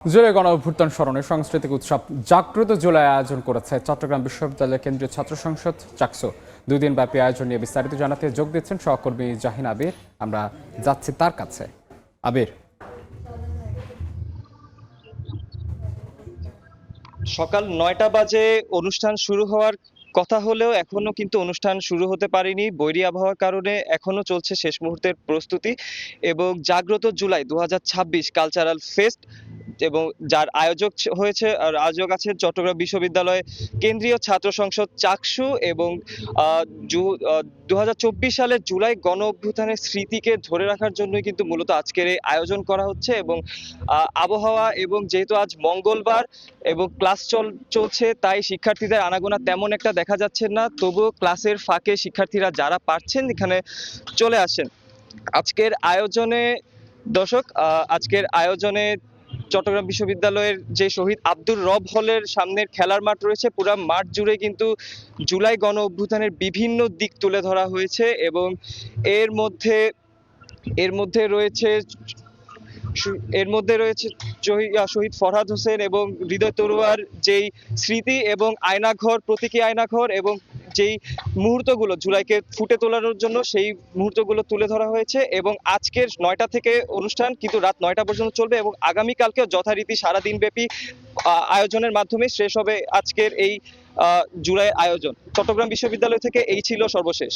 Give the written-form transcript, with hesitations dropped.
জুলাই গণ অভ্যুত্থান স্মরণে সাংস্কৃতিক উৎসব জাগ্রত জুলাই আয়োজন করেছে চট্টগ্রাম বিশ্ববিদ্যালয়ের কেন্দ্রীয় ছাত্র সংসদ চাকসু। 2 দিন ব্যাপী আয়োজন নিয়ে বিস্তারিত জানাতে যোগ দিচ্ছেন সহকর্মী জাহিন আবির। আমরা যাচ্ছি তার কাছে। আবির, সকাল ৯টা বাজে অনুষ্ঠান শুরু হওয়ার কথা হলেও এখনো কিন্তু অনুষ্ঠান শুরু হতে পারেনি। বৈরী আবহাওয়ার কারণে এখনো চলছে শেষ মুহূর্তের প্রস্তুতি। এবং জাগ্রত জুলাই 2026 কালচারাল ফেস্ট এবং যার আয়োজক আছেন চট্টগ্রাম বিশ্ববিদ্যালয় কেন্দ্রীয় ছাত্র সংসদ চাকসু এবং 2024 সালের জুলাই গণ অভ্যুত্থানের স্মৃতিকে ধরে রাখার জন্যই কিন্তু মূলত আজকের এই আয়োজন করা হচ্ছে। এবং আবহাওয়া এবং যেহেতু আজ মঙ্গলবার এবং ক্লাস চলছে, তাই শিক্ষার্থীদের আনাগোনা তেমন একটা দেখা যাচ্ছে না। তবুও ক্লাসের ফাঁকে শিক্ষার্থীরা যারা পারছেন এখানে চলে আসেন। আজকের আয়োজনে আজকের আয়োজনে চট্টগ্রাম বিশ্ববিদ্যালয়ের যে শহীদ আব্দুর রব হলের সামনের খেলার মাঠ রয়েছে, পুরো মাঠ জুড়ে কিন্তু জুলাই গণ অভ্যুত্থানের বিভিন্ন দিক তুলে ধরা হয়েছে। এবং এর মধ্যে এর মধ্যে রয়েছে শহীদ ফরহাদ হোসেন এবং হৃদয় তরুয়ার যেই স্মৃতি এবং প্রতীকী আয়নাঘর এবং যেই মুহূর্তগুলো জুলাইকে ফুটে তোলানোর জন্য সেই মুহূর্তগুলো তুলে ধরা হয়েছে। এবং আজকের 9টা থেকে অনুষ্ঠান কিন্তু রাত 9টা পর্যন্ত চলবে এবং আগামীকালকেও যথারীতি সারাদিন ব্যাপী আয়োজনের মাধ্যমে শেষ হবে আজকের এই জুলাই আয়োজন। চট্টগ্রাম বিশ্ববিদ্যালয় থেকে এই ছিল সর্বশেষ।